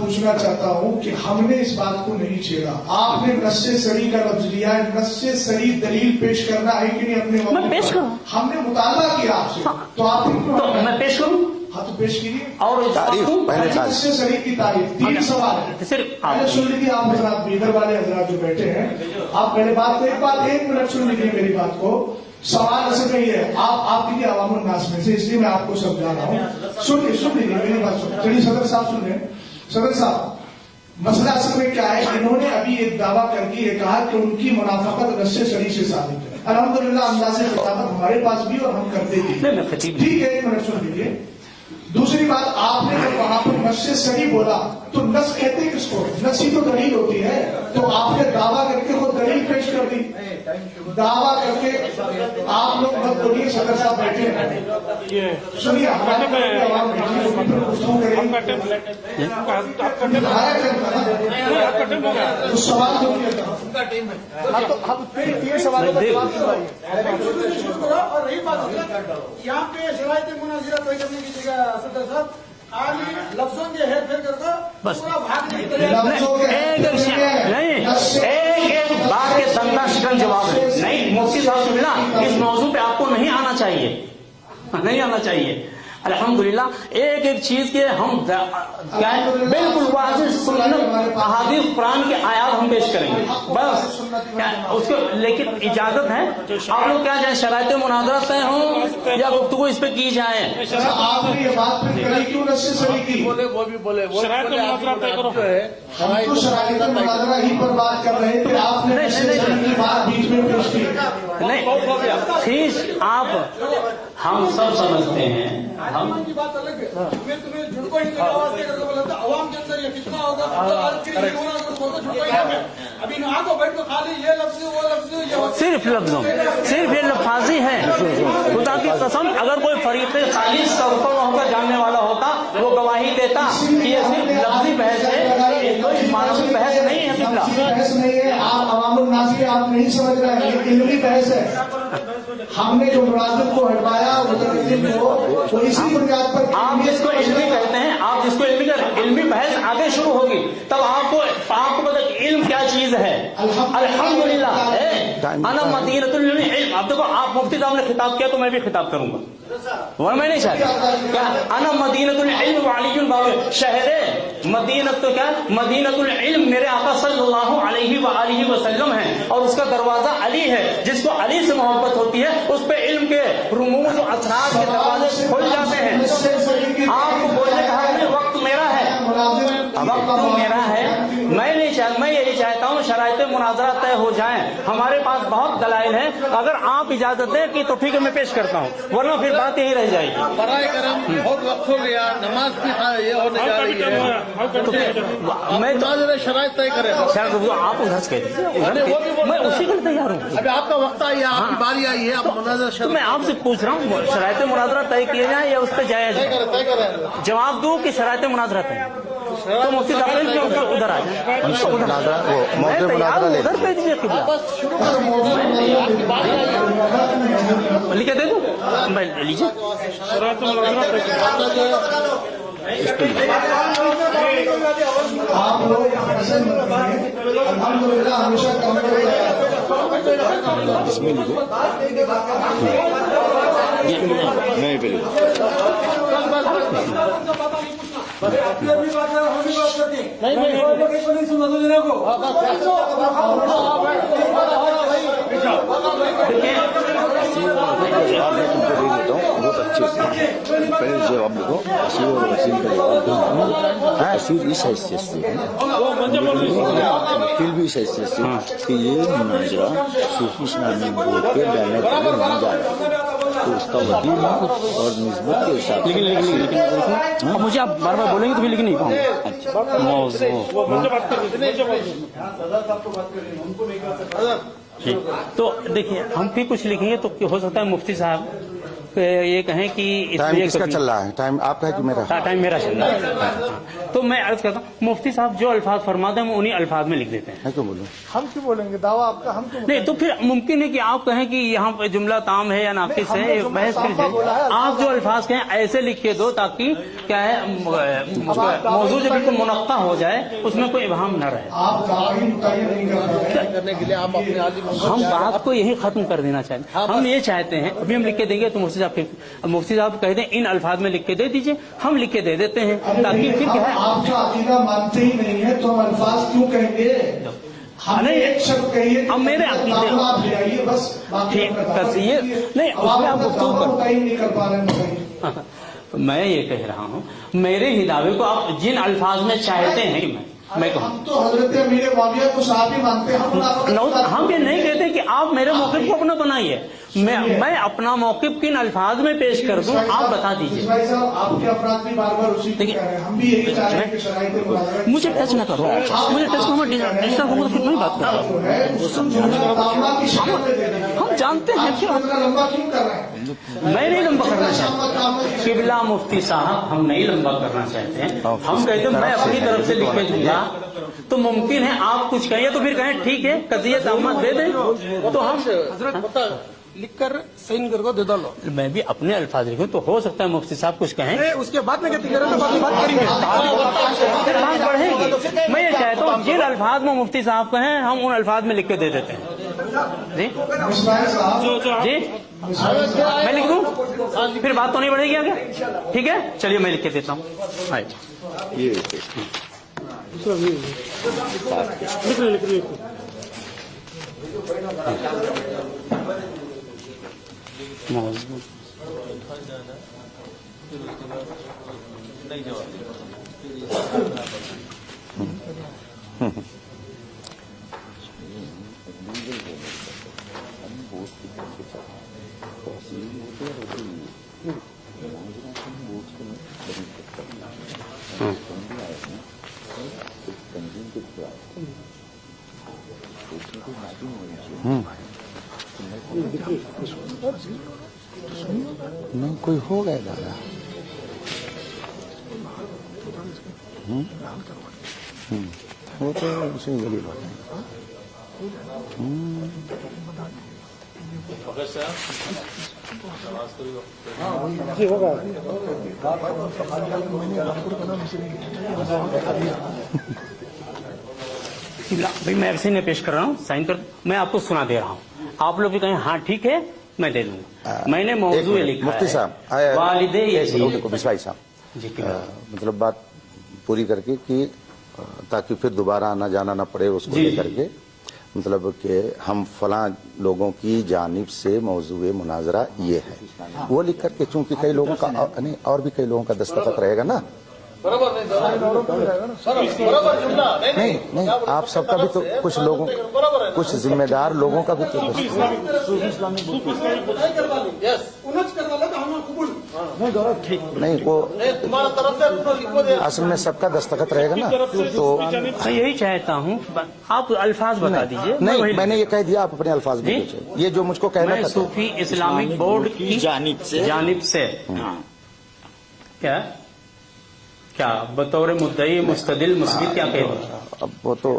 पूछना चाहता हूँ कि हमने इस बात को नहीं छेड़ा, आपने नस्से सरी का लफ्ज लिया है, नस्से सरी दलील पेश करना है कि नहीं अपने वक्त मैं पेश करूं? हमने मुताला किया आपसे, तो आप तो मैं पेश करूं हाँ तो पेश कीजिए। और नस्से सरी की तारीफ, 3 सवाल है, सिर्फ पहले सुन लीजिए आप हजरात, बीदर वाले हजरात जो बैठे हैं, आप पहले बात को एक मिनट सुन लीजिए मेरी बात को। सवाल असल में ये है, आप कीजिए अवामुल नास में से, इसलिए मैं आपको समझा रहा हूँ। सुन लीजिए मेरी बात सुन। चलिए सदर साहब सुन लें। सदर साहब, मसला असल में क्या है, इन्होंने अभी एक दावा करके ये कहा कि उनकी मुनाफाकत नस्से सरी से साबित है। अल्हम्दुलिल्लाह अंदाज़े खिताबत हमारे पास भी और हम करते भी। ठीक है, एक मिनट सुन लीजिए। दूसरी बात, आपने जब वहां पर नस्से सरी बोला तो नस कहते किसको? नस ही तो दलील होती है। तो आपने दावा करके वो दलील पेश कर दी, दावा करके आप लोग मत बोलिए। सदर साहब बैठे हैं, सुनिए, तो सवाल जो हम 3 सवालों का जवाब और रही बात यहाँ पे शरायत मुनाजिरा कोई करने की जगह सदर साहब खाली लफ्जों के है फिर करके पूरा भाग नहीं एक बात के संदा शिकन जवाब है। नहीं मुफ्ती साहब सुनना, इस मौजू पे आपको नहीं आना चाहिए, नहीं आना चाहिए। अल्हम्दुलिल्लाह एक एक चीज के हम क्या बिल्कुल वाज़िह सुन्नत अहादीस कुरान के आयात हम पेश करेंगे बस उसको, लेकिन इजाजत है आप लोग क्या जाए शरायत मुनाज़रा तय हों या गुफ्तगू इस पे की जाए। आपने ये बात क्यों नस्से सरी की? बोले वो भी बोले शरायत मुनाज़रा तय करो। हम तो शरायत मुनाज़रा ही पर बात कर रहे थे, आपने नस्से सरी की बात बीच में पेश की। नहीं ठीक, आप हम सब समझते हैं, हम की बात अलग है। तुम्हें झुड़को ही आवाज देकर बोला था अवाम के अंदर ये कितना होगा, अभी ना आको बैठ तो खाली ये लफ्ज वो लफ्ज सिर्फ लफ्जों सिर्फ ये लफाजी है। खुदा की कसम अगर कोई फरीक़ खालिस होकर जानने वाला होता वो गवाही देता कि ये सिर्फ लफ्जी बहस है, कोई मानवी बहस नहीं है। बहस नहीं है, आप अवामुल नास के आप नहीं समझ रहे हैं, ये इल्मी बहस है। हमने जो मुलाजिम को हटवाया वो इसी बुनियाद पर, आप जिसको इल्मी कहते हैं, आप जिसको इल्मी बहस आगे शुरू होगी तब आपको पता इल्म क्या चीज है। अल्हम्दुलिल्लाह अना मदीनतुल इल्म। अब देखो आप मुफ्ती साहब ने खिताब किया तो मैं भी खिताब करूंगा, वह मैं नहीं चाहता क्या अना मदीनतुल इल्म वालियुल बाब, शहर मदीनत तो क्या मदीनतुल इल्म मेरे आका सल्लल्लाहु अलैहि वसल्लम है और उसका दरवाजा अली है। जिसको अली से मोहब्बत होती है उस पे इल्म के रुमूज और असरार के दरवाजे खुल जाते हैं। आपको बोलने का हक नहीं, वक्त मेरा है, वक्त मेरा है। मैं यही चाहता हूँ शरायत मुनाज़रा तय हो जाए। हमारे पास बहुत दलाइल है, अगर आप इजाजत दें कि तो ठीक है मैं पेश करता हूँ, वरना फिर बात यही रह जाएगी। बराए करम बहुत वक्त हो गया, नमाज भी ये होने जा रही है, मैं तो शरायत तय करें। आप उधर से कहते मैं उसी के लिए तैयार हूँ। अभी आपका वक्त आई है, आपकी बारी आई है, आप मुनाज़रा तो मैं आपसे पूछ रहा हूँ शरायत मुनाज़रा तय किए जाए या उस पर जायज जवाब दो कि शरायत मुनाज़रा तय, तो मुफ्ती साहब उधर आ जाए, उधर कह दीजिए लिखे दे दो, मैं लीजिए। आप लोग अल्हम्दुलिल्लाह हमेशा काम पहले जवाब लिखो, असीर और वसीम का जवाब दूंगा। असीर इस हैसियत से है, वकील भी इस हैसियत से कि ये मुनाजरा सूफी इस्लामी बोर्ड के बैनर पर होने जा रहा है, तो उसका वकील और निस्बत के हिसाब से लेकिन मुझे आप बार बार बोलेंगे तो भी लिख नहीं पाऊंगा। तो देखिए हम भी कुछ लिखेंगे तो हो सकता है मुफ्ती साहब ये कहें कि टाइम इसमें किसका चल रहा है? टाइम आपका है कि मेरा? टाइम मेरा चल रहा है। तो मैं अर्ज करता हूँ, मुफ्ती साहब जो अल्फाज फरमाते हैं वो उन्हीं अल्फाज में लिख देते हैं। मैं क्यों बोलूं? हम क्यों बोलेंगे? दावा आपका, हम क्यों? नहीं तो फिर मुमकिन है कि आप कहें कि यहाँ पे जुमला ताम है या नाकिस है, ये बहस फिर है। आप जो अल्फाज कहें ऐसे लिख के दो ताकि क्या है मौजूद जो बिल्कुल मुनक्का हो जाए, उसमें कोई इबहम न रहे। आप करने के लिए आप अपने हम बात को यही खत्म कर देना चाहते हैं। हम ये चाहते हैं, अभी हम लिख के देंगे तो मुफ्ती साहब कहते हैं इन अल्फाज में लिख के दे दीजिए, हम लिख के दे देते हैं ताकि फिर क्या है। आप जो अकीदा मानते ही नहीं है तो हम अल्फाज क्यों कहेंगे? हमने एक शब्द कहिए, अब मेरे अकीदे आप ले आइए बस। ठीक ये नहीं, उसमें आप गुफ्तगू नहीं कर पा रहे हैं। मैं ये कह रहा हूँ, मेरे ही दावे को आप जिन अल्फाज में चाहते हैं मैं कहूँ। हम तो हजरत अमीर मुआविया को साहब ही मानते हैं। हम ये नहीं कहते कि आप मेरे मौक़िफ़ को अपना बनाइए, मैं अपना मौक़िफ़ किन अल्फाज में पेश कर दूं, आप बता दीजिए। भाई साहब, आपके अफराद भी बार बार उसी को कह रहे हैं, हम भी यही चाह रहे हैं कि शराइत मुझे टच न करो, मुझे टच करो, डिजिटल होगा तो फिर मैं बात कर रहा हूँ। हम जानते हैं कि लंबा क्यों कर रहे हैं? मैं नहीं लंबा करना चाहता, किबला मुफ्ती साहब हम नहीं लंबा करना चाहते हैं। हम कहते हैं मैं अपनी तरफ से लिख के दूंगा, तो मुमकिन है आप कुछ कहिए तो फिर कहें ठीक है कदियत अहमद दे दें, तो हम लिख कर साइन करके दे दो। मैं भी अपने अल्फाज लिखूं तो हो सकता है मुफ्ती साहब कुछ कहें, उसके बाद में कहते बात करेंगे, बात बढ़ेगी। मैं ये चाहता हूँ जिन अल्फाज में मुफ्ती साहब कहें हम उन अल्फाज में लिख के दे देते हैं। जी जी मैं लिख दूं, फिर बात तो नहीं बढ़ेगी आगे? ठीक है, चलिए मैं लिख के देता हूँ। नहीं कोई हो गया दादा। वो तो उसी गली बात है। जी होगा। भाई मैं ऐसे नहीं पेश कर रहा हूँ, साइन कर, मैं आपको सुना दे रहा हूँ, आप लोग भी कहें हाँ ठीक है मैं दे दूंगा। मैंने मौजू लिखा मुफ्ती है साहब वालिदे यजीद। बिस्वाई साहब जी मतलब बात पूरी करके कि ताकि फिर दोबारा आना जाना ना पड़े उसको लेकर के, मतलब कि हम फलां लोगों की जानिब से मौजूए मुनाजरा ये है वो लिख करके, चूंकि कई लोगों का नहीं और भी कई लोगों का दस्तखत रहेगा ना। नहीं नहीं आप सबका भी तो कुछ लोगों, कुछ जिम्मेदार लोगों का भी तो नहीं, वो असल में सबका दस्तखत रहेगा ना। तो मैं यही चाहता हूँ आप अल्फाज बता दीजिए। नहीं मैंने ये कह दिया, आप अपने अल्फाज में ये जो मुझको कहना मैं सूफी इस्लामिक बोर्ड की जानिब से क्या बतौर मुद्दई मुस्तदिल मुस्बित क्या कह दूं? अब वो तो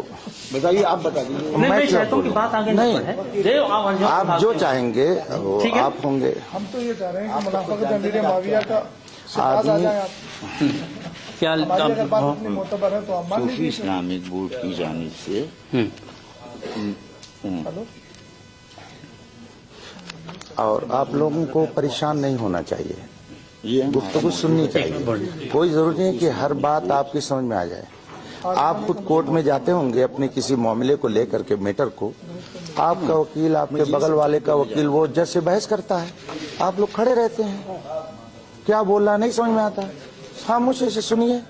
बताइए, आप बता दीजिए। मैं चाहता हूँ कि बात आगे नहीं बढ़े, आप जो चाहेंगे वो आप होंगे। हम तो ये चाह रहे हैं कि मुनाफिक़त अमीर मुआविया का आदमी क्या मोतबर है तो हम मान लीजिए। इस्लामिक बोर्ड की जानिब से और आप लोगों को परेशान नहीं होना चाहिए, ये गुफ्तगू सुननी चाहिए। कोई जरूरी नहीं कि हर बात आपकी समझ में आ जाए। आप खुद कोर्ट में जाते होंगे अपने किसी मामले को लेकर के, मैटर को, आपका वकील आपके बगल वाले का वकील वो जज से बहस करता है, आप लोग खड़े रहते हैं, क्या बोल रहा नहीं समझ में आता, खामोशी से सुनिए,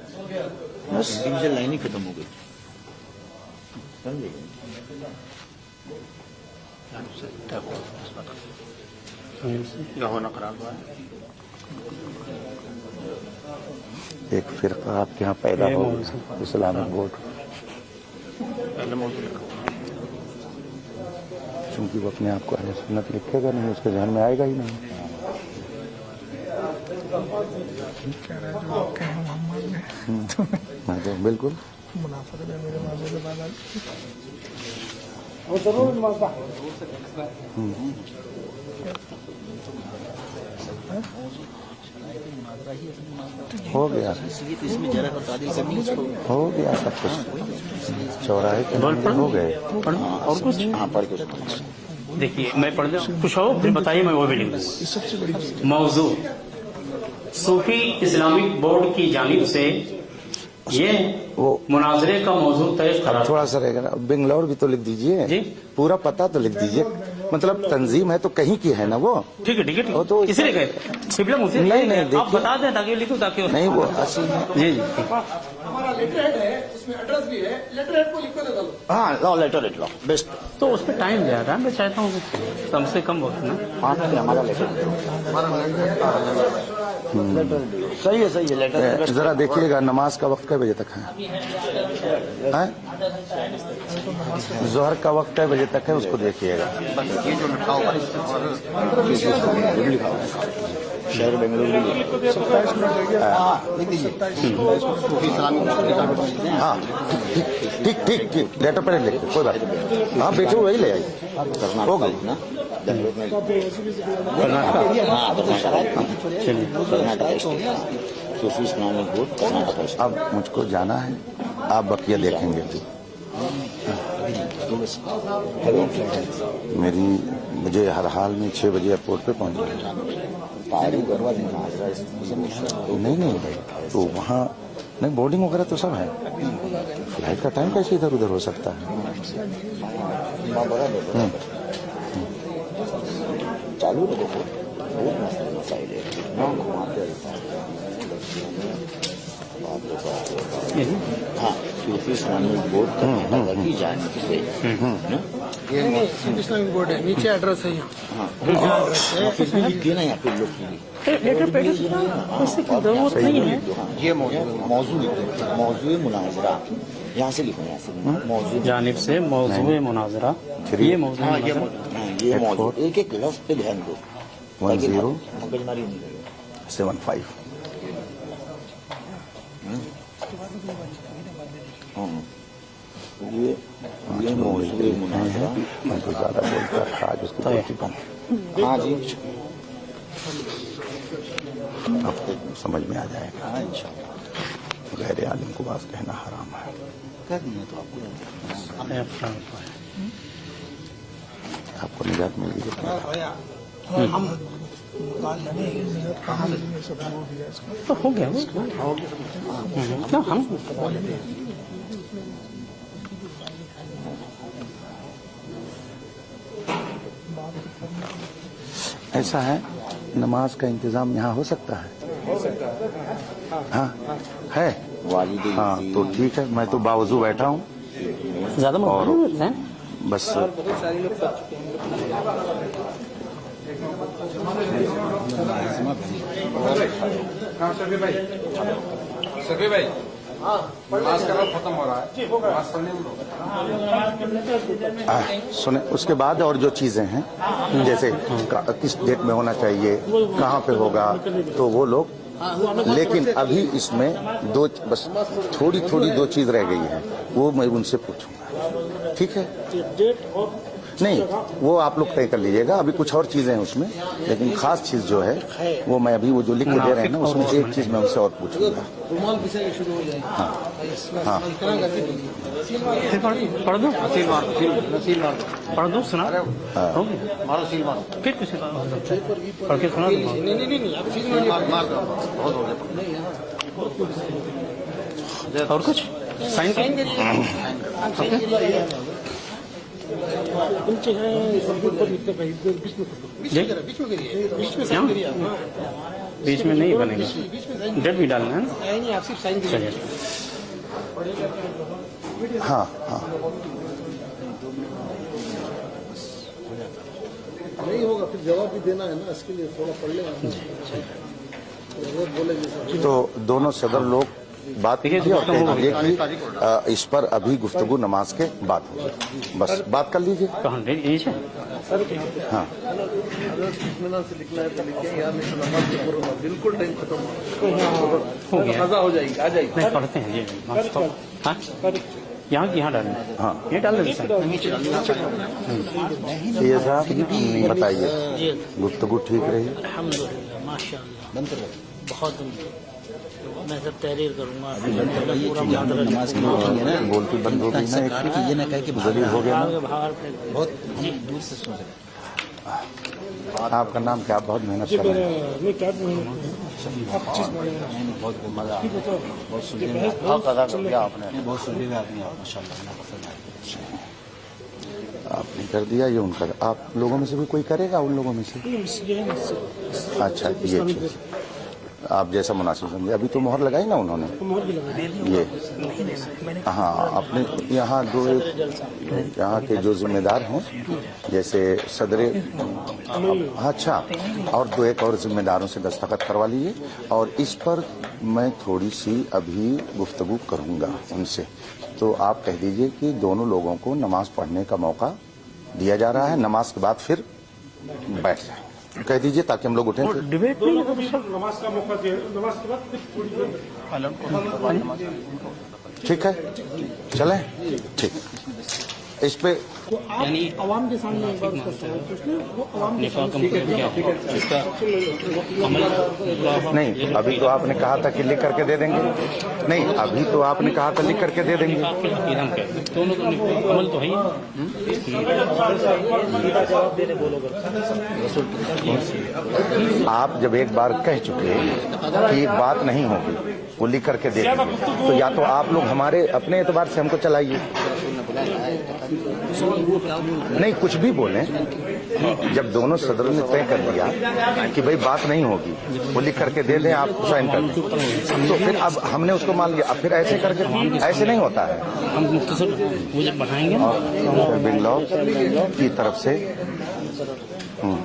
लाइन ही खत्म हो गई। एक फिरका आपके यहाँ पैदा हो इस्लामिक बोर्ड, क्योंकि वो अपने आप को अहले सुन्नत लिखेगा नहीं, उसके ध्यान में आएगा ही नहीं। मैं तो बिल्कुल वो जरूर नमाज़ हो गया सब कुछ चौराहे के मंदिर हो गए। और कुछ देखिए मैं पढ़ दूं कुछ हो फिर बताइए, मैं वो भी लिख दूं। मौजू सूफी इस्लामिक बोर्ड की जानिब से ये वो मुनाजरे का मौजू तय करा। थोड़ा सा रहेगा ना, बेंगलोर भी तो लिख दीजिए जी। पूरा पता तो लिख दीजिए, मतलब तंजीम है तो कहीं की है ना वो। ठीक है ठीक है, वो तो इसलिए गए शिबला मुझे नहीं, नहीं, आप देखिए। बता दें ताकि लिखूं ताकि नहीं वो असल में जी जी ठीक। हमारा लेटर हेड है, उसमें एड्रेस भी है, लेटर हेड को लिख कर दे दो। हाँ लो लेटर लिख लो बेस्ट। तो उस पर टाइम जा रहा है, मैं चाहता हूँ कि कम से कम वक्त ना। हमारा लेटर सही है लेटर। जरा देखिएगा नमाज का वक्त कै बजे तक है? जोहर का वक्त कै बजे तक है उसको देखिएगा। ये जो लिखा होगा शहर बेंगलुरु लिख दीजिए। हाँ ठीक ठीक ठीक लेटर पर लिख कोई बात नहीं। हाँ बैठे वही ले आइए होगा ना। अब मुझको जाना है, आप बकिया देखेंगे। मुझे हर हाल में 6 बजे एयरपोर्ट पे पहुंचना। नहीं नहीं तो वहाँ नहीं बोर्डिंग वगैरह तो सब है, फ्लाइट का टाइम कैसे इधर उधर हो सकता है? चालू रखो, बहुत मसला मसाइल है, घुमाते रहता है। हाँ सूफी इस्लामिक बोर्ड की जानिब से ये सूफी इस्लामिक बोर्ड है, नीचे एड्रेस है यहाँ। फिर लिख देना यहाँ पे लोग लेटर पेड की जरूरत नहीं है। ये मौजू मौजू मुनाजरा यहाँ से लिखो, यहाँ से मौजू जानिब से मौजू मुनाजरा ये मौजू ये मौजू एक एक लफ्ज पे ध्यान दो। 1075 ये मौजू मुनाजरा मैं तो ज्यादा बोलता था आज उसकी बहुत कम। हाँ जी अब समझ में आ जाएगा। गैर आलिम को बात कहना हराम है। कर दिया तो आपको आपको निजात मिल गई। हम तो हो गया ना हम ऐसा है नमाज का इंतजाम यहाँ हो सकता है? हाँ है। हाँ तो ठीक है, मैं तो बावजू बैठा हूँ ज्यादा और है बस सभी भाई नमाज का वक्त खत्म हो रहा है, नमाज पढ़ने में सुने उसके बाद और जो चीजें हैं जैसे किस डेट में होना चाहिए, कहाँ पे होगा, तो वो लोग, लेकिन अभी इसमें दो बस थोड़ी थोड़ी दो चीज रह गई है, वो मैं उनसे पूछूंगा। ठीक है? नहीं वो आप लोग तय कर लीजिएगा, अभी कुछ और चीजें हैं उसमें, लेकिन खास चीज जो है वो मैं अभी वो जो लिख के दे रहे हैं ना उसमें एक चीज मैं उनसे और पूछूंगा। हाँ हाँ पढ़ दो पढ़ दो सुना फिर कुछ पढ़ के सुना और कुछ साइन बीच में नहीं बनेगा, डेट भी डालना है ना। आप सिर्फ साइन कीजिए। हाँ हाँ नहीं होगा फिर जवाब भी देना है ना, इसके लिए थोड़ा पढ़ लेना। तो दोनों सदर लोग बात की और तय किए कि इस पर अभी गुफ्तगू नमाज के बाद होगी, बस बात कर लीजिए। कहाँ हाँ इत्मीनान से लिखना है तो लिखें, यार नहीं तो नमाज में करो ना, बिल्कुल टाइम खत्म हो मजा हो जाएगी, आ जाएगी। नहीं पढ़ते हैं ये हाँ यहाँ की यहाँ डालना हाँ ये डाल देंगे सर। ये साहब बताइए, गुफ्तगू ठीक रही? अल्हम्दुलिल्लाह माशाअल्लाह बहुत मैं सब तहरीर करूँगा। नमाज की मीटिंग है ना, बोलती बंद हो गई ना, ये ना कह के जरूरी हो गया ना। बहुत हम दूर से सोच रहे। आपका नाम क्या? आप बहुत मेहनत कर रहे हैं। बहुत मजा बहुत सुनने बहुत अदा कर दिया आपने, बहुत सुनने आदमी आप माशाल्लाह। आपने कर दिया, ये उनका। आप लोगों में से भी कोई करेगा? उन लोगों में से? अच्छा, ये चीज आप जैसा मुनासिब समझे। अभी तो मोहर लगाई ना उन्होंने, ये हाँ। अपने यहाँ दो यहाँ के जो जिम्मेदार हैं, जैसे सदरे, अच्छा, और दो एक और जिम्मेदारों से दस्तखत करवा लीजिए। और इस पर मैं थोड़ी सी अभी गुफ्तगू करूँगा उनसे, तो आप कह दीजिए कि दोनों लोगों को नमाज पढ़ने का मौका दिया जा रहा है, नमाज के बाद फिर बैठ जाए, कह दीजिए ताकि हम लोग उठें। डिबेट नमाज का मौका दिया, नमाज के बाद ठीक है, चलें, ठीक। इस पे यानी अवाम के सामने एक बात करता है तो उसमें वो अवाम के सामने इसका अमल नहीं, अभी तो आपने कहा था कि लिख करके दे देंगे। नहीं, अभी तो आपने कहा था लिख करके दे देंगे। दोनों तो अमल तो है ही। आप जब एक बार कह चुके कि बात नहीं होगी, वो लिख करके दे देंगे, तो या तो आप लोग हमारे अपने एतबार से हमको चलाइए। नहीं, कुछ भी बोलें, जब दोनों सदरों ने तय कर दिया कि भाई बात नहीं होगी, वो लिख करके दे दें, आप साइन कर दें, तो फिर अब हमने उसको मान लिया। अब फिर ऐसे करके ऐसे नहीं होता है। हम मुख्तसर वो जब बढ़ाएंगे ना, और बिन लॉ की तरफ से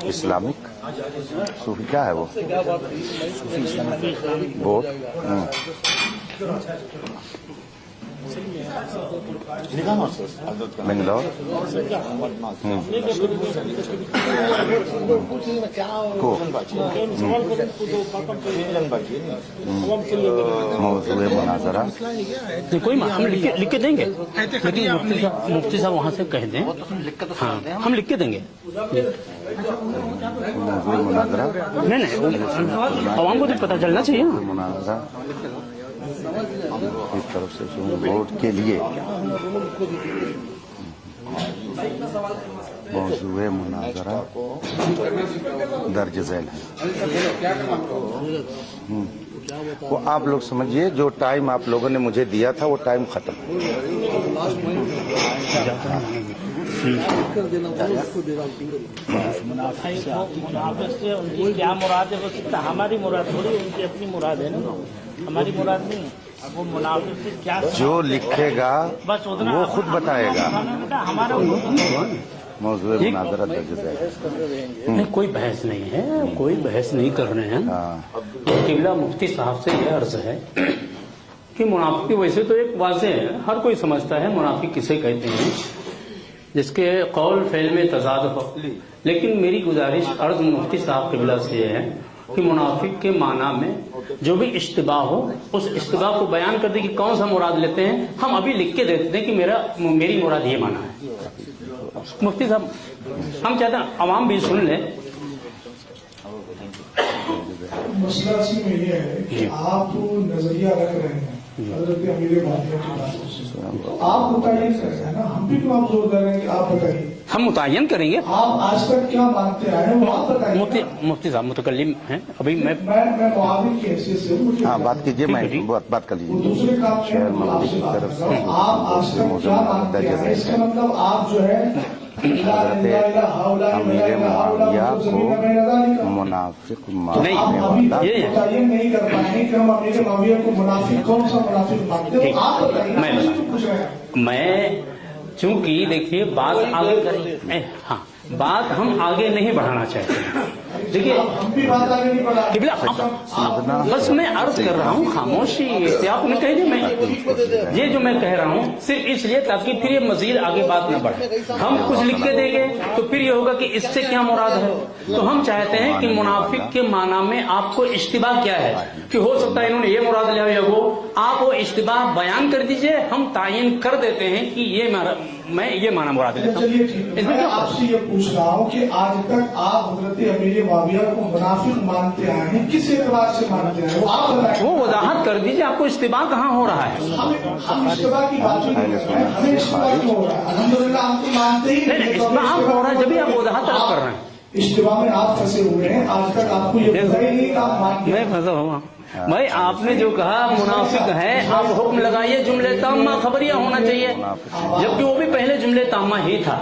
इस्लामिक सूफी क्या है वो बेंगलोर को मौजूद मुनाजरा कोई हम लिख के देंगे, लेकिन मुफ्ती साहब वहाँ से कह दें। हाँ, हम लिख के देंगे। मौजूद मुनाजरा नहीं, आवाम को तो पता चलना चाहिए। मुनाजरा इस तरफ से वोट के लिए मौजूद मुनाजरा दर्ज झैल है। वो आप लोग समझिए, जो टाइम आप लोगों ने मुझे दिया था वो टाइम खत्म। उनकी क्या मुराद है, वो हमारी मुराद थोड़ी, उनकी अपनी मुराद है ना, हमारी मुराद नहीं। वो मुनाफिक से क्या जो लिखेगा वो खुद बताएगा। हमारा मौजूद मुनाजरा दर्ज झैल। नहीं, कोई बहस नहीं है, कोई बहस नहीं कर रहे हैं। किबला मुफ्ती साहब से यह अर्ज है कि मुनाफिक वैसे तो एक वाज़ेह है, हर कोई समझता है मुनाफिक किसे कहते हैं, जिसके कौल फेल में तजाद हो। लेकिन मेरी गुजारिश अर्ज मुफ्ती साहब किबला से यह है कि मुनाफिक के माना में जो भी इश्तिबाह हो, उस इश्तिबाह को बयान कर दे कि कौन सा मुराद लेते हैं। हम अभी लिख के देते हैं कि मेरी मुराद ये माना है। मुफ्ती साहब, हम चाहते हैं अवाम भी सुन ले। मसला इसी में ये है कि आप नजरिया रख रहे हैं हजरत अमीर बातियों की बातों से, तो आप मुतय्यन कर रहे हैं ना, हम भी तो आप जोर दे रहे हैं कि आप बताइए। हम मुतय्यन करेंगे। आप आज तक क्या मानते आए हैं वो आप बताइए। मुफ्ती साहब मुतकल्लिम हैं, अभी मैं मुआविन की हैसियत से मुझे हाँ बात कीजिए, मैं बात कर लीजिए। दूसरे काम में आपसे बात कर रहा हूं। आप आज तक क्या मानते हैं, इसका मतलब आप जो है अमीर मुआविया को मुनाफिक मानने वाला ये नहीं कर पाएंगे कि हम अमीर मुआविया को मुनाफिक, कौन सा मुनाफिक मानते हैं, आप बताइए। मैं चूंकि देखिए बात आगे हाँ, बात हम आगे नहीं बढ़ाना चाहते हैं। देखिए हम भी बात आगे नहीं बढ़ा किबला, बस मैं अर्ज कर रहा हूँ, खामोशी इख्तियार नहीं कह दी। मैं ये जो मैं कह रहा हूँ सिर्फ इसलिए ताकि फिर ये मजीद आगे बात न बढ़े। हम कुछ लिख के देंगे तो फिर ये होगा कि इससे क्या मुराद है। तो हम चाहते हैं कि मुनाफिक के माना में आपको इश्तिबाह क्या है, कि हो सकता है इन्होंने ये मुराद लिया या वो, आप वो इश्तिबाह बयान कर दीजिए, हम तायीन कर देते हैं कि ये मैं ये माना मुराद देता हूँ। चलिए ठीक है, मैं आपसे ये पूछ रहा हूँ कि आज तक आप हजरत अमीर मुआविया को मुनाफिक मानते आए हैं, किस एतबार से मानते आए हैं, वो आप बताएं। वो वजाहत कर दीजिए, आपको इस्तिबाह कहाँ हो रहा है। हम इस्तिबाह की बात नहीं कर रहे हैं, हमें इस्तिबाह क्यों हो रहा है? अल्हम्दुलिल्लाह हम तो मानते ही नहीं, इस्तिबाह हो रहा है जब भी आप वजाहत तलब कर रहे हैं। इस्तिबाह में आप फंसे हुए हैं, आज तक आपको ये पता ही नहीं कि आप मान मैं फंसा हुआ भाई, आपने जो कहा मुनाफिक है, आप हुक्म लगाइए जुमले ताम्मा खबरिया होना चाहिए, जबकि वो भी पहले जुमले ताम्मा ही था।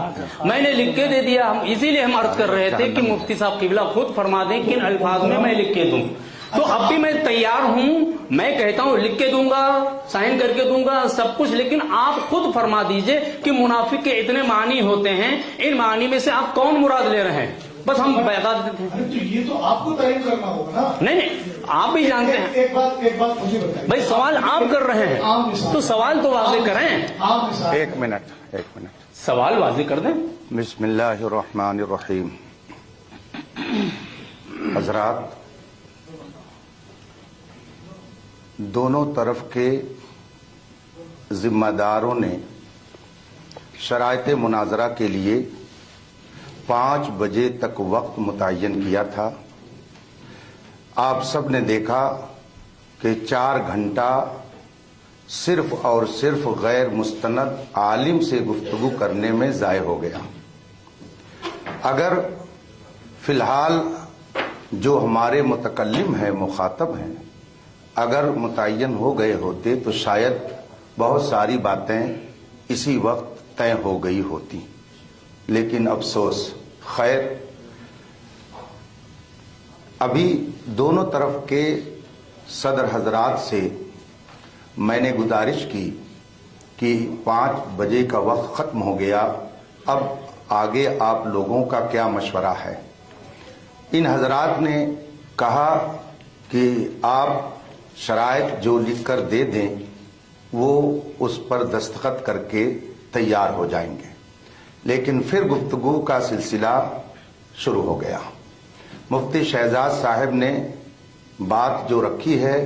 मैंने लिख के दे दिया, हम इसीलिए हम अर्ज कर रहे थे कि मुफ्ती साहब किबला खुद फरमा दें किन अल्फाज में मैं लिख के दूं। तो अब भी मैं तैयार हूं, मैं कहता हूं लिख के दूंगा, साइन करके दूंगा सब कुछ, लेकिन आप खुद फरमा दीजिए कि मुनाफिक के इतने मानी होते हैं, इन मानी में से आप कौन मुराद ले रहे हैं, बस हम बता देते हैं। तो ये तो आपको तय करना होगा ना। नहीं, आप भी जानते हैं। एक बात मुझे बताइए भाई, सवाल आप कर रहे हैं तो सवाल तो वाज़ेह करें। एक मिनट सवाल वाज़ेह कर दें। बिस्मिल्लाहिर्रहमानिर्रहीम। हजरात, दोनों तरफ के जिम्मेदारों ने शरायत मुनाजरा के लिए 5 बजे तक वक्त मुतय्यन किया था। आप सब ने देखा कि 4 घंटा सिर्फ और सिर्फ गैर मुस्तनद आलिम से गुफ्तगू करने में ज़ाय हो गया। अगर फिलहाल जो हमारे मुतकल्लिम हैं, मुखातब हैं, अगर मुतय्यन हो गए होते तो शायद बहुत सारी बातें इसी वक्त तय हो गई होती, लेकिन अफसोस। खैर, अभी दोनों तरफ के सदर हजरात से मैंने गुजारिश की कि 5 बजे का वक्त ख़त्म हो गया, अब आगे आप लोगों का क्या मशवरा है। इन हजरात ने कहा कि आप शराइत जो लिख कर दे दें वो उस पर दस्तखत करके तैयार हो जाएंगे, लेकिन फिर गुफ्तगू का सिलसिला शुरू हो गया। मुफ्ती शहजाद साहब ने बात जो रखी है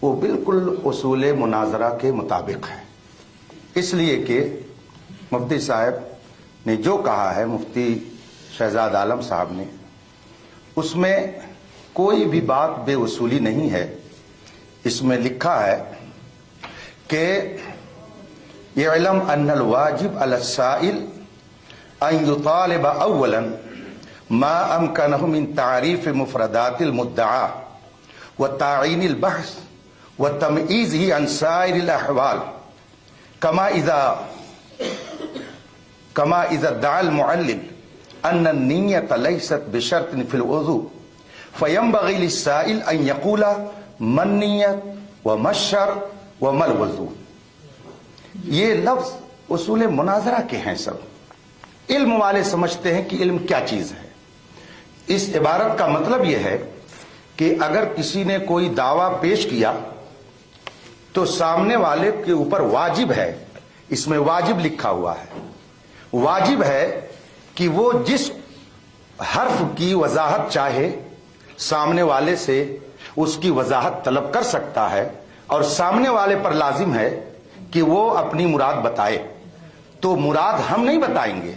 वो बिल्कुल उसूल मुनाजरा के मुताबिक है, इसलिए कि मुफ्ती साहब ने जो कहा है, मुफ्ती शहजाद आलम साहब ने, उसमें कोई भी बात बेउसूली नहीं है। इसमें लिखा है कि यअलम अन्नल वाजिब अलस्साइल अन युतालिब अव्वलन मा अमकनहु मिन तारीफ मुफरदातिल मुद्दआ व तायीनिल बहस व तमयीज़िही अन साइरिल अहवाल कमा इज़ा दअल मुअल्लिल अन्न निय्यत लैसत बिशर्तिन फिल वुज़ू फयंबग़ी लिस्साइल अन यक़ूला मन नियत व मशर व मल वज़ू। ये लफ्ज उसूल मुनाजरा के हैं। सब इल्म वाले समझते हैं कि इल्म क्या चीज है। इस इबारत का मतलब यह है कि अगर किसी ने कोई दावा पेश किया तो सामने वाले के ऊपर वाजिब है, इसमें वाजिब लिखा हुआ है, वाजिब है कि वो जिस हर्फ की वजाहत चाहे सामने वाले से उसकी वजाहत तलब कर सकता है, और सामने वाले पर लाजिम है कि वो अपनी मुराद बताए। तो मुराद हम नहीं बताएंगे,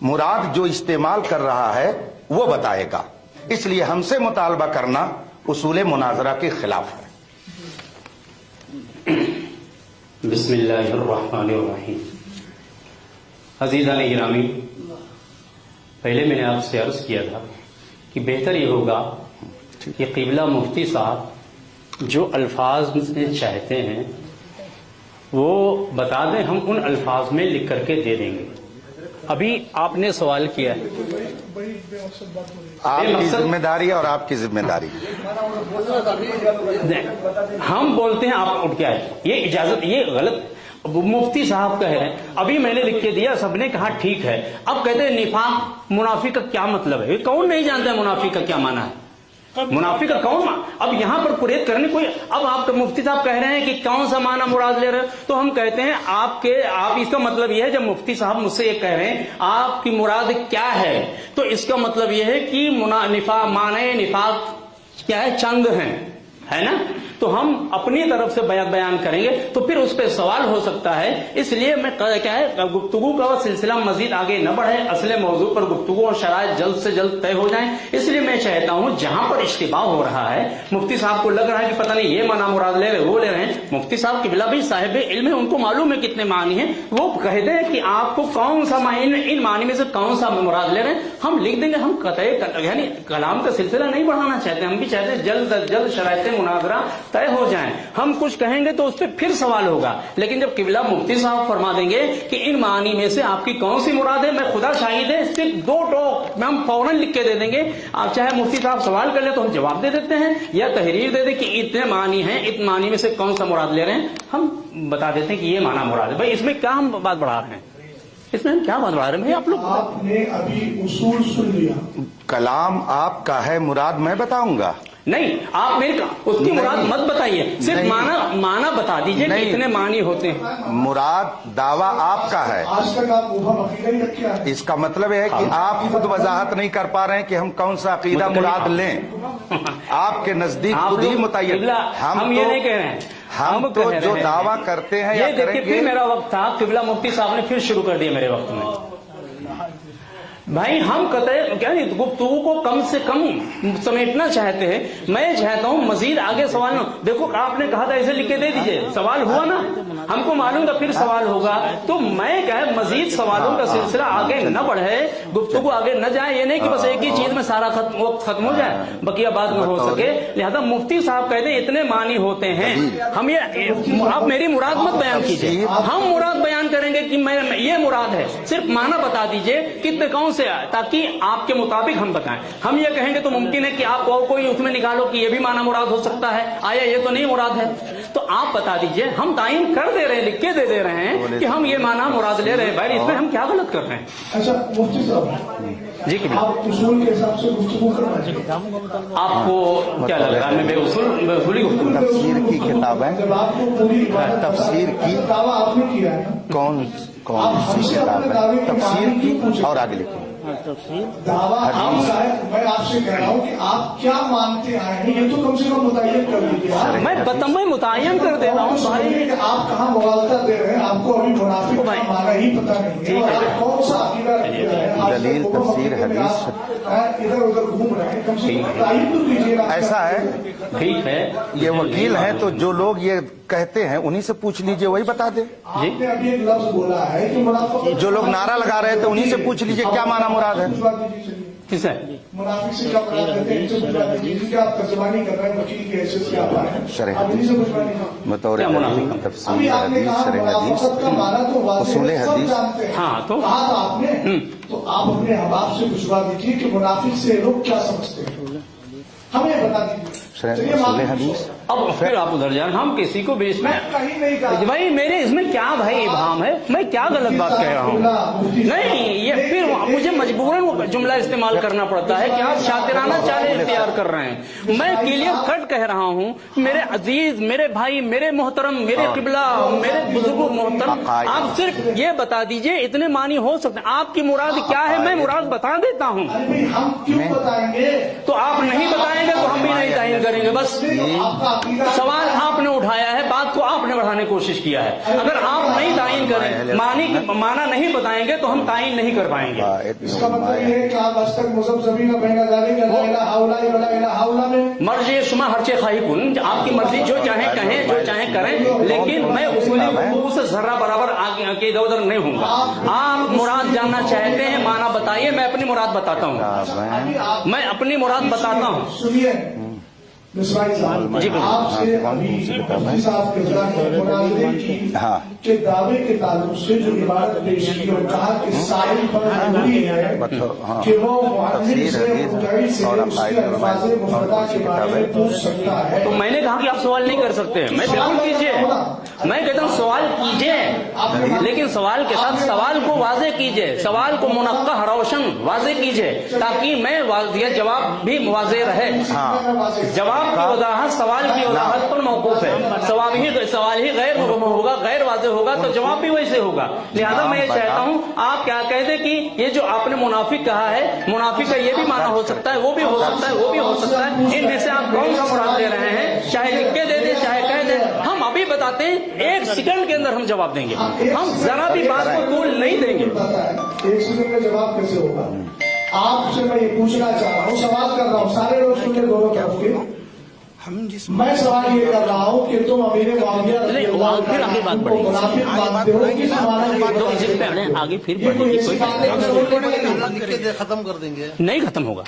मुराद जो इस्तेमाल कर रहा है वो बताएगा। इसलिए हमसे मुतालबा करना उसूल मुनाजरा के खिलाफ है। बिस्मिल्लाहिर्रहमानिर्रहीम। अज़ीज़ान गिरामी, पहले मैंने आपसे अर्ज किया था कि बेहतर ये होगा कि क़िबला मुफ्ती साहब जो अल्फाज में चाहते हैं वो बता दें, हम उन अल्फाज में लिख करके दे देंगे। अभी आपने सवाल किया है, आपकी जिम्मेदारी और आपकी जिम्मेदारी। हम बोलते हैं आप उठ के आए, ये इजाजत, ये गलत। मुफ्ती साहब कह रहे हैं, अभी मैंने लिख के दिया, सबने कहा ठीक है। अब कहते हैं निफाक मुनाफिक का क्या मतलब है? कौन नहीं जानता है मुनाफिक का क्या माना है? मुनाफिक का कौन? अब यहां पर कुरेद करने कोई, अब आप मुफ्ती साहब कह रहे हैं कि कौन सा माना मुराद ले रहे हैं, तो हम कहते हैं आप इसका मतलब यह है, जब मुफ्ती साहब मुझसे ये कह रहे हैं आपकी मुराद क्या है, तो इसका मतलब यह है कि निफाक क्या है, चंद है ना? तो हम अपनी तरफ से बयान करेंगे तो फिर उस पर सवाल हो सकता है। इसलिए मैं क्या है, गुफ्तगू का सिलसिला मजीद आगे न बढ़े, असले मौजू पर गुफ्तगू और शराइत जल्द से जल्द तय हो जाएं। इसलिए मैं चाहता हूं जहां पर इश्तिबाह हो रहा है, मुफ्ती साहब को लग रहा है कि पता नहीं ये माना मुराद ले रहे वो ले रहे हैं, मुफ्ती साहब किबला भी साहिब इल्म है, उनको मालूम है कितने मानी हैं, वो कह दें कि आपको कौन सा इन मानी में से कौन सा मुराद ले रहे हैं, हम लिख देंगे। हम यानी कलाम का सिलसिला नहीं बढ़ाना चाहते, हम भी चाहते हैं जल्द अज जल्द शराइत मुनाजरा तय हो जाएं। हम कुछ कहेंगे तो उस पर फिर सवाल होगा, लेकिन जब किबला मुफ्ती साहब फरमा देंगे कि इन मानी में से आपकी कौन सी मुराद है, मैं खुदा शाहिद है, सिर्फ 2 टोक में हम फौरन लिख के दे देंगे। आप चाहे मुफ्ती साहब सवाल कर ले तो हम जवाब दे देते हैं, या तहरीर दे दे कि इतने मानी हैं, इतने मानी में से कौन सा मुराद ले रहे हैं, हम बता देते हैं कि ये माना मुराद है। भाई इसमें क्या हम बात बढ़ा रहे हैं, इसमें हम क्या बात बढ़ा रहे हैं? भाई आप लोग, आपने अभी उसूल सुन लिया, कलाम आपका है, मुराद मैं बताऊंगा। नहीं, आप मेरे उसकी मुराद मत बताइए, सिर्फ माना बता दीजिए कि इतने मानी होते हैं। मुराद दावा आपका है, आज तक आप मुबहम अकीदा ही रखे हैं। इसका मतलब है कि आप खुद वजाहत नहीं कर पा रहे हैं कि हम कौन सा अकीदा मुराद लें। आपके नजदीक खुद ही मुतय्यन। हम ये नहीं कह रहे हैं, हम तो जो दावा करते हैं या देखिए, करेंगे। फिर मेरा वक्त था, किबला मुफ्ती साहब ने फिर शुरू कर दिया मेरे वक्त में। भाई हम कहते क्या नहीं, गुफ्तगू को कम से कम समेटना चाहते हैं। मैं चाहता हूं मजीद आगे सवाल न, देखो आपने कहा था ऐसे लिख के दे दीजिए, सवाल हुआ ना, हमको मालूम था फिर सवाल होगा, तो मैं क्या है मजीद सवालों का सिलसिला आगे न बढ़े, गुफ्तगू आगे न जाए। ये नहीं कि बस एक ही चीज में सारा वक्त खत्म हो जाए, बकिया बाद में हो सके। लिहाजा मुफ्ती साहब कहते हैं इतने मानी होते हैं, हम ये, आप मेरी मुराद मत बयान कीजिए, हम मुराद बयान करेंगे कि मैं ये मुराद है, सिर्फ माना बता दीजिए कितने कौन से आए, ताकि आपके मुताबिक हम बताएं। हम ये कहेंगे तो मुमकिन है कि आप और कोई उसमें निकालो कि ये भी माना मुराद हो सकता है, आया ये तो नहीं मुराद है, तो आप बता दीजिए। हम तायीन कर दे रहे हैं, लिख के दे रहे हैं कि हम ये माना मुराद ले रहे हैं। भाई इसमें हम क्या गलत कर रहे हैं? अच्छा मुफ्ती साहब जी कि आप उसूल के हिसाब से गुफ्तगू करवाइए। आपको क्या लग रहा है? मैं बेउसूली गुफ्तगू, तफसीर की किताबें, जब आपको पूरी तफसीर की दावा आपने किया है ना, कौन सी किताब है? तफसीर की, और आगे लिखिए दावा। हम शायद मैं आपसे कह रहा हूँ कि आप क्या मानते आए हैं, ये तो कम से कम मुतय्यन कर दीजिए। मैं मुतय्यन कर दे रहा हूँ भाई, आप कहाँ मुवालता दे रहे हैं, आपको अभी मुनाफिक का माना ही पता नहीं है, और आप कौन सा अकीदा रखते हैं, दलील, तफसीर, हदीस, इधर उधर घूम रहे हैं, कम से कम तारीफ तो कीजिए। ऐसा है, ठीक है, ये वकील हैं तो जो लोग ये कहते हैं उन्हीं से पूछ लीजिए, वही बता दे। आपने अभी एक लफ्ज बोला है कि मुनाफिक, जो लोग नारा लगा रहे थे उन्हीं से पूछ लीजिए क्या माना मुराद है। किसे मुनाफिक से क्या मुराद करते हैं, इनसे पूछवा दीजिए, क्योंकि आप तर्जुमानी कर रहे हैं, वकील की हैसियत से आप आए हैं, शरह आप इन्हीं से पूछवा दीजिए। बतौर अभी तफसीर आपने हदीस, कहा शरह मुनाफिकत का माना तो हदीस, वाज़ेह उसूल है, सब हदीस। जानते हैं। हाँ, तो कहा था आपने, तो आप अपने अहबाब से पूछवा दीजिए कि मुनाफिक से लोग क्या समझते हैं, हमें बता दीजिए। चलिए उसूल हदीस। अब फिर आप उधर जाए, हम किसी को बीच में कहीं नहीं कहा भाई, मेरे इसमें क्या भाई इबाम है, मैं क्या गलत बात कह रहा हूँ? नहीं, ये फिर मुझे मजबूरन जुमला इस्तेमाल करना पड़ता है कि आप शातिराना चाले इख्तियार कर रहे हैं। मैं क्लियर कट कह रहा हूँ, मेरे अजीज, मेरे भाई, मेरे मोहतरम, मेरे किबला, मेरे बुजुर्ग मोहतरम, आप सिर्फ ये बता दीजिए इतने मानी हो सकते हैं, आपकी मुराद क्या है, मैं मुराद बता देता हूँ। हम क्यों बताएंगे? तो आप नहीं बताएंगे तो हम भी नहीं तायीन करेंगे। बस सवाल आपने उठाया है, बात को आपने बढ़ाने की कोशिश किया है। अगर आप नहीं तायीन करें, माना नहीं बताएंगे तो हम तायीन नहीं कर पाएंगे। इसका मतलब ये है कि आप आज तक मुज़ब ज़मीन में बहना डालेंगे, हाउला में मर्जी शुमा हर चे खाई कुन, आपकी मर्जी, जो चाहे कहें, जो चाहे करें, लेकिन मैं उसूली से जर्रा बराबर आगे इधर उधर नहीं हूँ। आप मुराद जानना चाहते हैं, माना बताइए, मैं अपनी मुराद बताता हूँ, मैं अपनी मुराद बताता हूँ। सुनिए, मिसबाही साहब, जी, बिल्कुल। आपसे अभी मुफ्ती साहब के मुनाजरे की हाँ। के दावे के ताल्लुक से जो इबारत पेश की और कहा कि साहिल पर जरूरी है हाँ। कि वो मुअल्लिम से तफसीर मुद्दई से और उसके अल्फाज़ मुफरदा के बारे में पूछ सकता है। तो मैंने कहा कि आप सवाल नहीं कर सकते, मैं बिल्कुल कीजिए, मैं कहता हूँ सवाल कीजिए, लेकिन सवाल के साथ सवाल को वाजे कीजिए, सवाल को मुनक्का रोशन वाजे कीजिए, ताकि मैं यह जवाब भी वाजे रहे। जवाब की वजाहत सवाल की वजाहत पर मौकूफ है। सवाल ही गैर होगा, गैर वाजे होगा तो जवाब भी वैसे होगा। लिहाजा मैं ये चाहता हूँ आप क्या कहते कि ये जो आपने मुनाफिक कहा है, मुनाफिक का ये भी माना हो सकता है, वो भी हो सकता है, वो भी हो सकता है। इनमें से आप कौन सा मुराद ले रहे हैं? चाहे लिख के दे दे, चाहे कह दे, हम अभी बताते हैं, 1 सेकंड के अंदर हम जवाब देंगे, हम जरा भी बात को तूल नहीं देंगे। 1 सेकंड में जवाब कैसे होगा? आपसे मैं ये पूछना चाह रहा हूँ, सवाल कर रहा हूँ, सारे लोग सुन ले दोनों तरफ के। मैं सवाल ये कर रहा हूँ कि तुम अमीर मुआविया फिर आगे बात बढ़ेगी, मुनाफिक मानते हो, किस माना तो इसे पहले आगे फिर बढ़ेगी, कोई खत्म कर देंगे, नहीं खत्म होगा।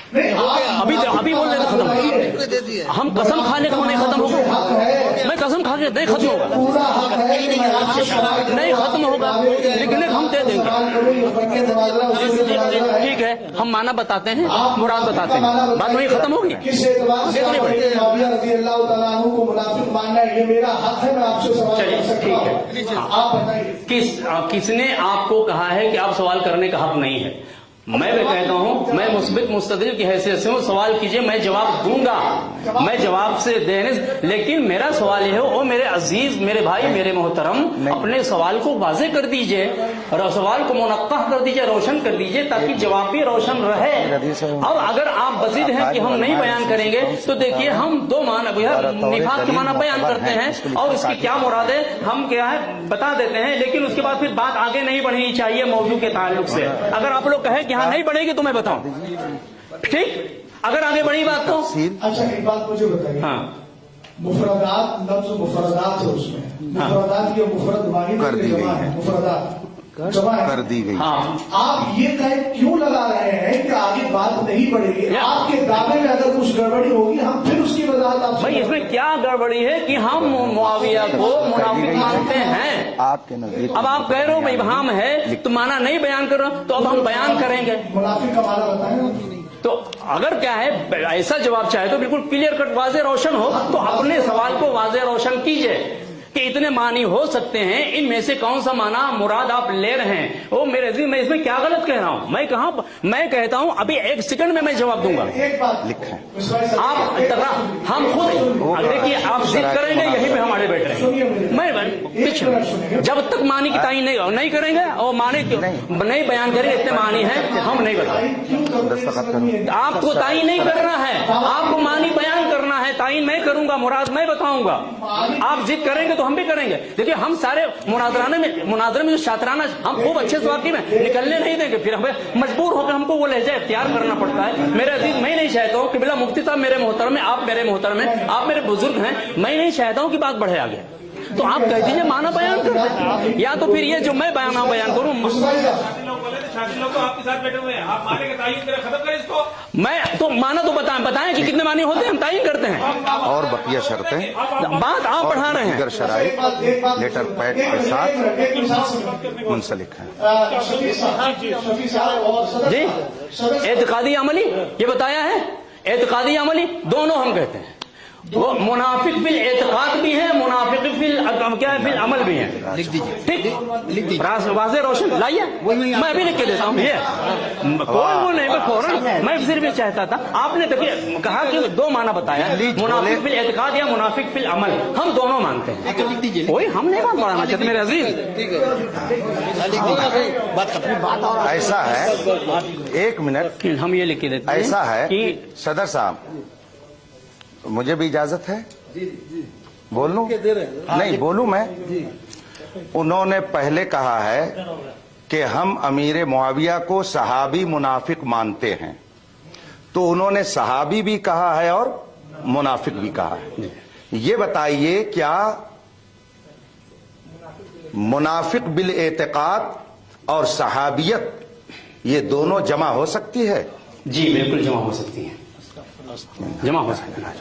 अभी बोल रहे थे खत्म होगा, हम कसम खाने को नहीं खत्म होगा, मैं कसम खा के नहीं खत्म होगा, पूरा हक है कि मैं आपसे सवाल करूं। नहीं खत्म होगा, लेकिन हम दे देंगे। ठीक है, हम माना बताते हैं, मुराद बताते हैं, बात वही खत्म होगी। किस एतबार से मुआविया रज़ी अल्लाह तआला अन्हु को मुनाफिक मानना है, ये मेरा हक है, मैं आपसे सवाल कर सकता हूं। आप बताइए, किसने आपको कहा है कि आप सवाल करने का हक नहीं है? मैं भी कहता हूँ, मैं मुस्बित मुस्तदिल की हैसियत से हूँ, सवाल कीजिए, मैं जवाब दूंगा, मैं जवाब से देने, लेकिन मेरा सवाल ये है, ओ मेरे अजीज, मेरे भाई, मेरे मोहतरम, अपने सवाल को वाज़े कर दीजिए और सवाल को मुनक्का कर दीजिए, रोशन कर दीजिए, ताकि जवाब भी रोशन रहे। अब अगर आप बज़िद हैं कि हम नहीं बयान करेंगे, तो देखिए हम 2 माना निफाक के माना बयान करते हैं और इसकी क्या मुराद है हम क्या है बता देते हैं, लेकिन उसके बाद फिर बात आगे नहीं बढ़नी चाहिए मौजू के ताल्लुक से। अगर आप लोग कहें कि हाँ नहीं बढ़ेगी तो मैं बताऊं, ठीक? अगर आगे बढ़ी बात तो अच्छा एक बात मुझे बताइए, हाँ, मुफरदात, लफ्ज मुफरदात है उसमें, मुफरदात की मुफरद वाहिद जमा है, मुफरदात जमा कर दी गई। हाँ, आप ये कैद क्यों लगा रहे हैं कि आगे बात नहीं बढ़ेगी? आपके दावे में अगर कुछ गड़बड़ी होगी हम फिर उसकी वजाहत आप भाई इसमें क्या गड़बड़ी है कि हम मुआविया को मुनाफिक मानते हैं? आपके नजदीक अब आप कह रहे हो इबहाम है तो माना नहीं बयान कर रहे हो, तो अब हम बयान करेंगे। मुनाफिक का माना बताएं। तो अगर क्या है ऐसा जवाब चाहे तो बिल्कुल क्लियर कट वाज़े रोशन हो, तो अपने सवाल को वाज़े रोशन कीजिए कि इतने मानी हो सकते हैं, इनमें से कौन सा माना मुराद आप ले रहे हैं। ओ मेरे जी, मैं इसमें क्या गलत कह रहा हूं? मैं कहता हूं अभी 1 सेकंड में मैं जवाब दूंगा। एक बात लिखा है, आप हम खुद देखिए, आप जिद करेंगे यहीं पे हमारे बैठ रहे हैं, मैं पीछे जब तक मानी की तायीन नहीं करेंगे और मानी नहीं बयान करेंगे इतने मानी है, हम नहीं बताएंगे। आपको तायीन नहीं करना है, आपको मानी बयान करना है, तायीन मैं करूंगा, मुराद मैं बताऊंगा। आप जिद करेंगे तो हम भी करेंगे। देखिए हम सारे मुनाजरे में जो शातराना, हम खूब अच्छे से वाकई में निकलने नहीं देंगे, फिर हमें मजबूर होकर हमको वो लहजा इख्तियार करना पड़ता है। मेरे अजीज, मैं नहीं चाहता हूँ कि बिला मुफ्ती साहब मेरे मोहतरम है, आप मेरे मोहतरम है, आप मेरे बुजुर्ग हैं, मैं नहीं चाहता हूँ कि बात बढ़े आगे। तो आप कह दीजिए माना बयान कर, या तो फिर ये जो मैं बयान करूँ। लोग तो आपके साथ बैठे हुए हैं, आप माने का तायीन करें, खत्म करें इसको। मैं तो माना तो बताएं कि कितने मानी होते हैं, हम तायीन करते हैं और बकिया शर्तें बात आप बढ़ा रहे हैं। शराइ लेटर पैड के साथ मुंसलिक है। जी, एतकादी अमली ये बताया है, एतकादी अमली दोनों हम कहते हैं। वो मुनाफिक फिल एतकाद भी है, मुनाफिक फिल क्या है, फिल अमल भी है। लिख दीजिए, ठीक, लिख दीजिए, वाज़े रोशन लाइए, मैं अभी लिख के देता हूँ। ये कोई वो नहीं, मैं फौरन, मैं सिर्फ ये चाहता था, आपने देखिए कहा कि 2 माना बताया, मुनाफिक फिल एतकाद या मुनाफिक फिल अमल, हम दोनों मानते हैं। लिख दीजिए, कोई हम नहीं बात बढ़ाना चाहते मेरे अजीज। ठीक है, बात खत्म। ऐसा है, 1 मिनट, हम ये लिख के देते हैं, ऐसा है कि सदर साहब, मुझे भी इजाजत है? बोल लूं? नहीं बोलूं मैं? उन्होंने पहले कहा है कि हम अमीर मुआविया को सहाबी मुनाफिक मानते हैं, तो उन्होंने सहाबी भी कहा है और मुनाफिक भी कहा है। ये बताइए, क्या मुनाफिक बिल एतकाद और सहाबियत ये दोनों जमा हो सकती है? जी बिल्कुल जमा हो सकती है, जमा हो सकती है।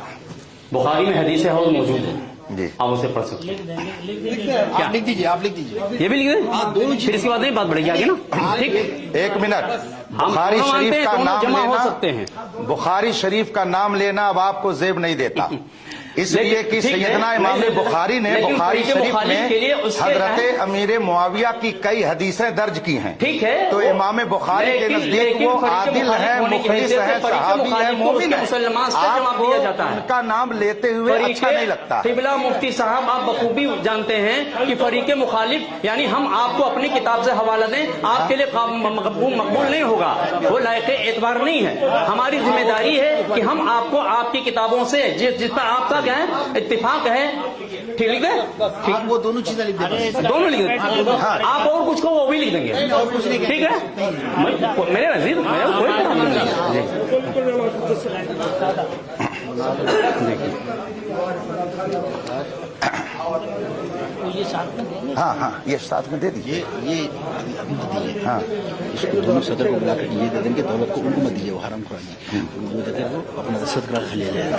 बुखारी में हदीस है और मौजूद है, जी आप उसे पढ़ सकते हैं। आप लिख दीजिए, आप लिख दीजिए। ये भी लिख दें, फिर इसके बाद नहीं बात बढ़ेगी आगे ना। ठीक, एक मिनट। हम बुखारी मानते शरीफ हैं का दोनों नाम जमा हो लेना, सकते हैं। बुखारी शरीफ का नाम लेना अब आपको जेब नहीं देता, इसलिए कि सैयदना इमाम बुखारी ने बुखारी शरीफ में हजरत अमीर मुआविया की कई हदीसें दर्ज की हैं। ठीक है, तो इमाम बुखारी के नजदीक वो आदिल है, मुखलिस है, सहाबी है, मोमिन है। आपको उनका नाम लेते हुए अच्छा नहीं लगता। क़िबला मुफ्ती साहब, आप बखूबी जानते हैं कि फरीके मुखालिफ यानी हम आपको अपनी किताब से हवाला दें, आपके लिए मकबूल नहीं होगा, वो लायक एतबार नहीं है। हमारी जिम्मेदारी है कि हम आपको आपकी किताबों से जिस पर आपका क्या है इत्तिफाक है, ठीक लिख दे, ठीक, वो दोनों चीजें लिख देंगे, दोनों लिख देंगे। आप और कुछ को वो भी लिख देंगे, ठीक है। मेरे नजीर मेरा कोई काम नहीं ये साथ में देंगे। हाँ हाँ, ये साथ में दे दीजिए। ये अभी दीजिए। हाँ, इसको दोनों सदर को बुलाकर ये दे देंगे, दौलत को उनको मत दीजिए, वो हराम खुरानी वो देते वो अपना सदका ले लेना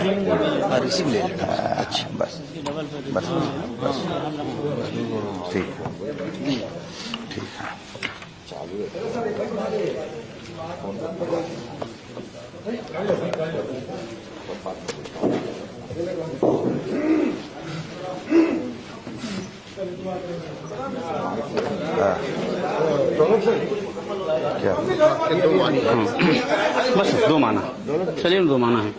और इसी में ले लेना। अच्छा, बस बस बस, ठीक ठीक है। क्या बस दो माना, चलिए दो माना है।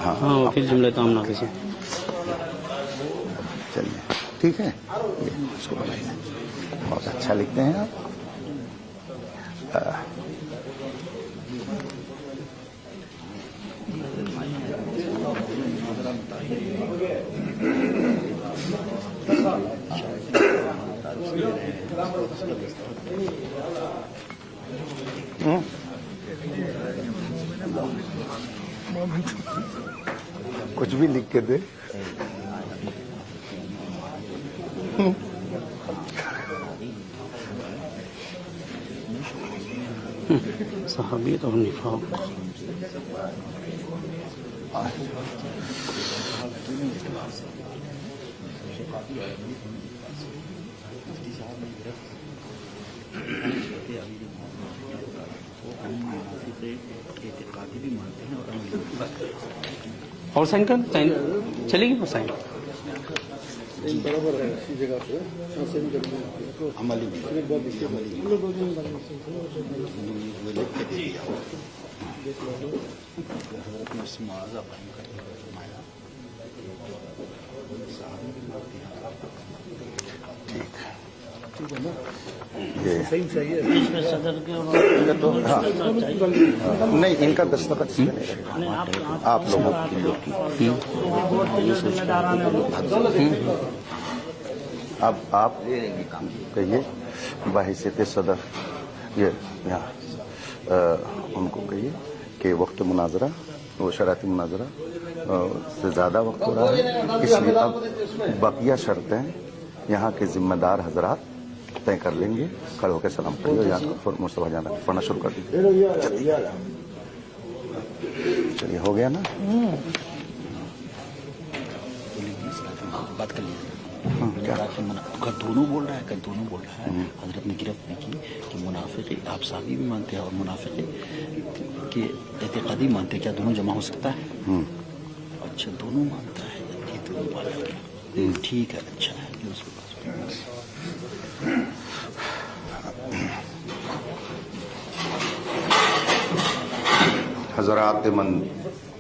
हाँ, फिर जुमले ताम ना किसी। चलिए ठीक है, ये इसको बनाइए, बहुत अच्छा लिखते हैं आप। कुछ भी लिख के दे। सहाबियत और निफाक, और साइन कर, साइन चलेगी वो साइन। बराबर है इसी जगह पे अमली ये सही चाहिए। इसमें सदर के तो हाँ, नहीं इनका दस्तखत इसमें नहीं रहेगा, आप लोगों की। अब आप कहिए बहैसियत सदर, ये यहाँ उनको कहिए कि वक्त मुनाजरा, वो शराती मुनाजरा से ज़्यादा वक्त हो रहा है, इसलिए अब बकिया शर्तें यहाँ के जिम्मेदार हजरात तय कर लेंगे। खड़े होकर सलाम करिए, यहाँ मुस्तफा जाना पढ़ना शुरू कर दीजिए। चलिए हो गया ना, बात कर लीजिए। क्या अगर दोनों बोल रहा है, अगर दोनों बोल रहा है, हजरत ने गिरफ्त नहीं की कि मुनाफिक, आप साहबी भी मानते हैं और मुनाफिक कि एतकादी मानते हैं, क्या दोनों जमा हो सकता है? अच्छा, दोनों मानता है, ये दोनों बात ठीक है, अच्छा है। हजरात मंदूबीन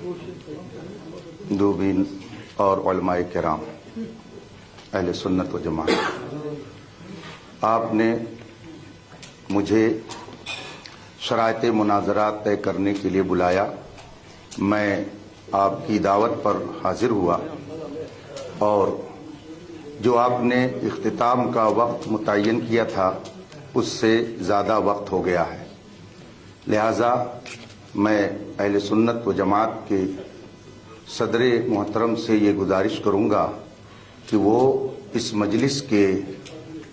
और उलमाए किराम अहले सुन्नत व जमात, आपने मुझे शराइत मुनाजरात तय करने के लिए बुलाया। मैं आपकी दावत पर हाजिर हुआ और जो आपने इख्तिताम का वक्त मुतय्यन किया था उससे ज़्यादा वक्त हो गया है, लिहाजा मैं अहले सुन्नत व जमात के सदर मोहतरम से ये गुजारिश करूँगा कि वो इस मजलिस के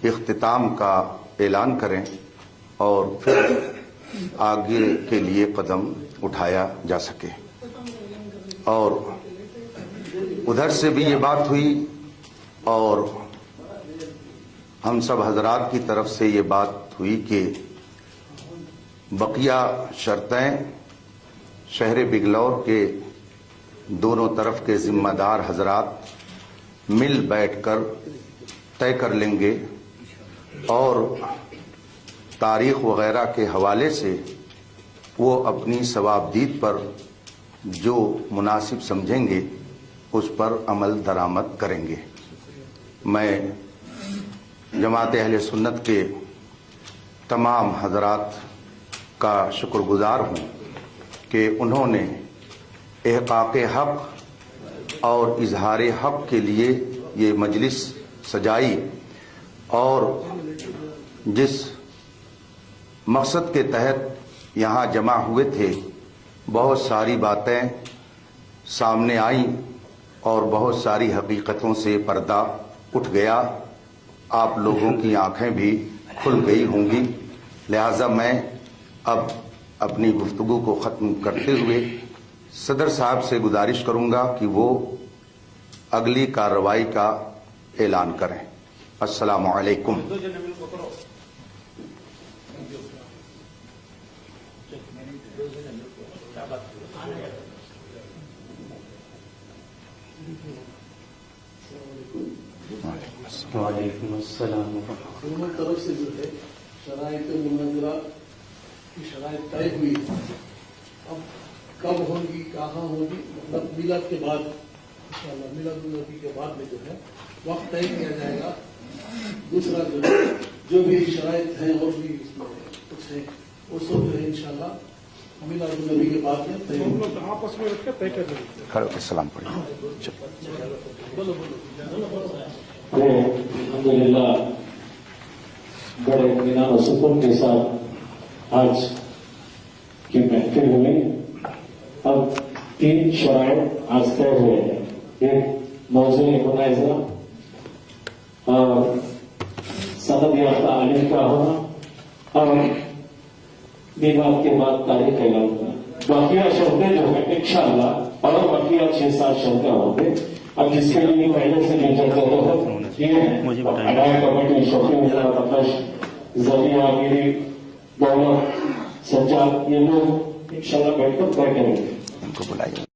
इख्तिताम का ऐलान करें और फिर आगे के लिए कदम उठाया जा सके। और उधर से भी ये बात हुई और हम सब हजरात की तरफ से ये बात हुई कि बकिया शर्तें शहर बिगलौर के दोनों तरफ के जिम्मेदार हजरात मिल बैठकर तय कर लेंगे और तारीख वगैरह के हवाले से वो अपनी सवाबदीद पर जो मुनासिब समझेंगे उस पर अमल दरामद करेंगे। मैं जमात अहले सुन्नत के तमाम हजरात का शुक्रगुजार हूँ कि उन्होंने इहक़ाक़ हक़ और इजहार हक़ के लिए ये मजलिस सजाई और जिस मकसद के तहत यहाँ जमा हुए थे बहुत सारी बातें सामने आईं और बहुत सारी हकीकतों से पर्दा उठ गया। आप लोगों की आंखें भी खुल गई होंगी। लिहाजा मैं अब अपनी गुफ्तगू को ख़त्म करते हुए सदर साहब से गुजारिश करूंगा कि वो अगली कार्रवाई का ऐलान करें। अस्सलामु अलैकुम। वालेकुम अस्सलाम। दोनों तरफ से जो है शराइत मुनाज़रा की शराइत तय हुई है। अब कब होगी, कहाँ होगी, मतलब मिलाद के बाद इंशाअल्लाह मिलादुन्नबी के बाद में जो है वक्त तय किया जाएगा। दूसरा जो भी शराइत है और भी इसमें कुछ है वो सब जो है इंशाअल्लाह मिलादुन्नबी के बाद में तय होगा। आपस में रखकर तय कर देंगे। खड़े होकर सलाम पढ़िए। अल्हम्दुलिल्लाह बड़े इत्मीनान और सुकून के साथ आज की महफिल हुई। अब 3 शराइत आज तय हुए हैं। एक मौज़ूए मुनाज़रा और सनद याफ्ता आलिम का होना और मिलाद के बाद तारीख ऐलान होना। बाकिया शर्तें जो है इंशाअल्लाह और बाकिया 6-7 शर्तें होंगे। अब जिसके लिए पहले से जो चर्चा हो ये अदाय कमेटी शफी जरिया गिरी दौलत सज्जाद ये लोग इंशाअल्लाह बैठकर तय करेंगे। उनको बुलाइए।